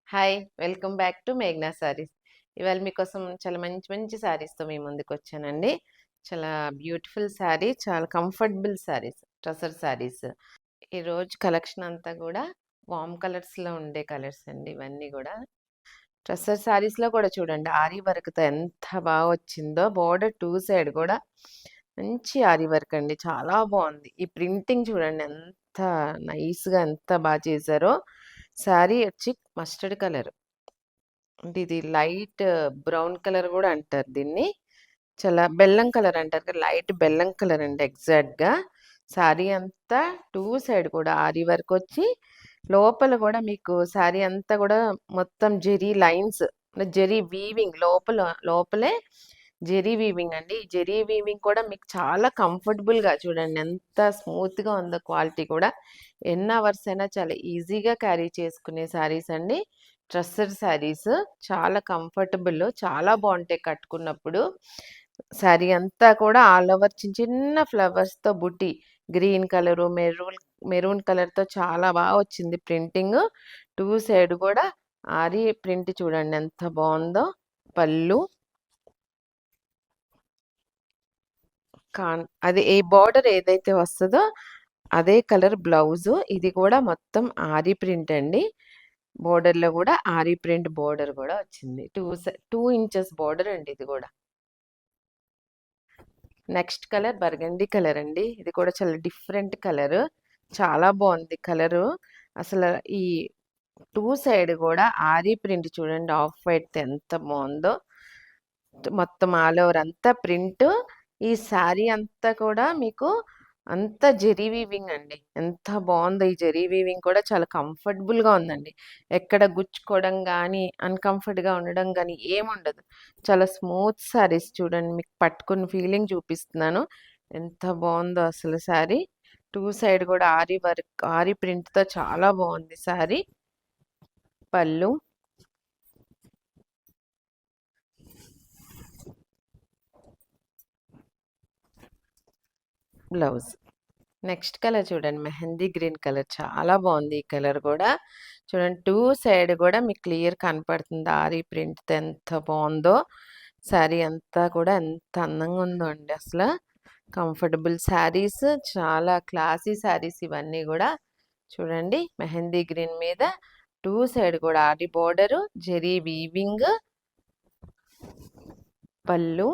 Hi! Welcome back to మేఘ్నా సారీస్. ఇవాళ మీకోసం చాలా మంచి మంచి సారీస్‌తో మీ ముందుకొచ్చానండి. చాలా బ్యూటిఫుల్ సారీ, చాలా కంఫర్టబుల్ సారీస్, టసర్ సారీస్. ఈరోజు కలెక్షన్ అంతా గూడా వార్మ్ కలర్స్‌లో ఉండే కలర్స్ అండి ఇవన్నీ గూడా. టసర్ సారీస్‌లో కూడా చూడండి ఆరీ వర్క్‌తో ఎంత వచ్చిందో. బోర్డర్ 2 సైడ్ గూడా మంచి ఆరీ వర్క్ అండి. చాలా బావుంది. ఈ ప్రింటింగ్ చూడండి ఎంత నైస్‌గా ఎంత చేశారో. శారీ వచ్చి మస్టర్డ్ కలర్. అంటే ఇది లైట్ బ్రౌన్ కలర్ గూడా అంటారు దీన్ని. చాలా బెల్లం కలర్ అంటారు కదా! లైట్ బెల్లం కలర్ అండి ఎగ్జాక్ట్‌గా. శారీ అంతా 2 సైడ్ కూడా ఆరి వర్క్ వచ్చి, లోపల గూడా మీకు శారీ అంతా గూడా మొత్తం జెరీ లైన్స్, జెరీ వీవింగ్ లోపలే జెరీ వీవింగ్ అండి. ఈ జెరీ వీవింగ్ కూడా మీకు చాలా కంఫర్టబుల్‌గా చూడండి ఎంత స్మూత్‌గా ఉందో క్వాలిటీ కూడా. ఎన్ని అవర్స్ అయినా చాలా ఈజీగా క్యారీ చేసుకునే శారీస్ అండి. ట్రస్సెడ్ శారీస్ చాలా కంఫర్టబుల్, చాలా బావుంటాయి కట్టుకున్నప్పుడు. శారీ అంతా కూడా ఆల్ ఓవర్ చిన్న చిన్న ఫ్లవర్స్‌తో బుట్టి గ్రీన్ కలరు, మెరూన్ కలర్‌తో చాలా వచ్చింది ప్రింటింగ్. 2 సైడ్ కూడా ఆరి ప్రింట్ చూడండి ఎంత బావుందో. పళ్ళు అది ఏ బార్డర్ ఏదైతే వస్తదో అదే కలర్ బ్లౌజు. ఇది కూడా మొత్తం ఆరి ప్రింట్ అండి. బోర్డర్‌లో గూడా ఆరి ప్రింట్ బోర్డర్ గూడా వచ్చింది. 2 ఇంచెస్ బోర్డర్ అండి ఇది గూడా. నెక్స్ట్ కలర్ బర్గండీ కలర్ అండి. ఇది కూడా చాలా డిఫరెంట్ కలరు. చాలా బావుంది కలరు. అసలు ఈ 2 సైడ్ గూడా ఆరి ప్రింట్ చూడండి ఆఫ్ వైట్‌తో ఎంత బావుందో. మొత్తం ఆల్ ఓవర్ అంతా ప్రింట్. ఈ శారీ అంతా కూడా మీకు అంతా జెరీ వీవింగ్ అండి. ఎంత బావుందో ఈ జెరీ వీవింగ్ కూడా చాలా కంఫర్టబుల్‌గా ఉందండి. ఎక్కడ గుచ్చుకోవడం గానీ, అన్‌కంఫర్ట్‌గా ఉండడం గానీ ఏముండదు. చాలా స్మూత్ శారీస్ చూడండి మీకు పట్టుకున్న ఫీలింగ్ చూపిస్తున్నాను. ఎంత బావుందో అసలు శారీ. 2 సైడ్ కూడా ఆరి వర్క్, ఆరి ప్రింట్‌తో చాలా బావుంది శారీ. పళ్ళు, బ్లౌజ్. నెక్స్ట్ కలర్ చూడండి మెహందీ గ్రీన్ కలర్ చాలా బాగుంది ఈ కలర్ కూడా. చూడండి 2 సైడ్ కూడా మీకు క్లియర్ కనపడుతుంది ఆరి ప్రింట్ ఎంత బాగుందో. శారీ అంతా కూడా ఎంత అందంగా ఉందో అండి అసలు. కంఫర్టబుల్ శారీస్, చాలా క్లాసీ శారీస్ ఇవన్నీ కూడా. చూడండి మెహందీ గ్రీన్ మీద 2 సైడ్ కూడా ఆరి బోర్డరు, జెరీ వీవింగ్, పళ్ళు,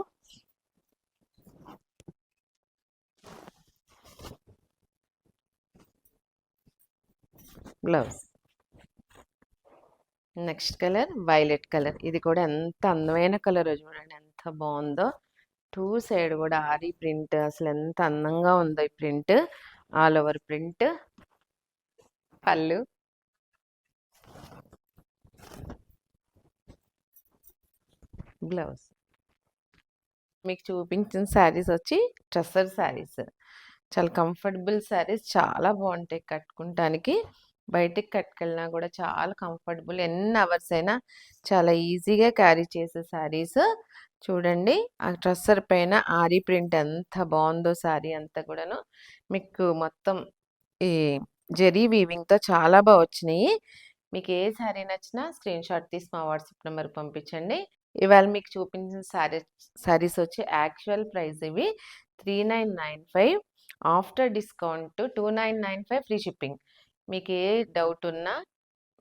blouse. Next colour violet colour. ఇది కూడా ఎంత అందమైన కలర్ చూడండి ఎంత బాగుందో. 2 సైడ్ కూడా ఆరి ప్రింట్ అసలు ఎంత అందంగా ఉందో ఈ ప్రింట్. All over print. పళ్ళు, బ్లౌజ్. మీకు చూపించిన శారీస్ వచ్చి ట్రస్సర్ శారీస్. చాలా కంఫర్టబుల్ శారీస్, చాలా బాగుంటాయి కట్టుకుంటానికి. బయటికి కట్టుకెళ్ళినా కూడా చాలా కంఫర్టబుల్. ఎన్ని అవర్స్ అయినా చాలా ఈజీగా క్యారీ చేసే శారీస్. చూడండి ఆ ట్రస్సర్ పైన ఆరి ప్రింట్ ఎంత బాగుందో శారీ అంతా కూడాను. మీకు మొత్తం ఈ జెరీ వీవింగ్‌తో చాలా వచ్చినాయి. మీకు ఏ శారీ నచ్చినా స్క్రీన్ షాట్ తీసి మా వాట్సాప్ నెంబర్‌కి పంపించండి. ఇవాళ మీకు చూపించిన శారీస్ వచ్చి యాక్చువల్ ప్రైస్ ఇవి 3995. After discount 2995 free shipping. మీకు ఏ డౌట్ ఉన్నా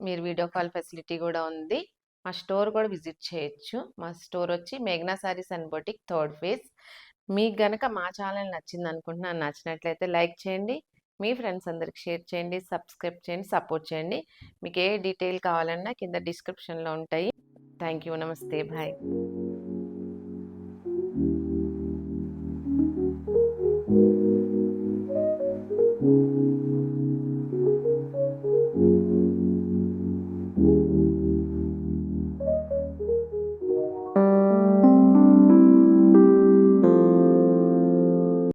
మీరు వీడియో కాల్ ఫెసిలిటీ కూడా ఉంది. మా స్టోర్ కూడా విజిట్ చేయొచ్చు. మా స్టోర్ వచ్చి మేఘ్నా Sarees and boutique, third phase. మీకు గనక మా ఛానల్ నచ్చింది అనుకుంటున్నాను. నచ్చినట్లయితే లైక్ చేయండి. మీ ఫ్రెండ్స్ అందరికి షేర్ చేయండి, సబ్స్క్రైబ్ చేయండి, సపోర్ట్ చేయండి. మీకు ఏ డీటెయిల్ కావాలన్నా కింద డిస్క్రిప్షన్లో ఉంటాయి. Thank you. నమస్తే. బాయ్.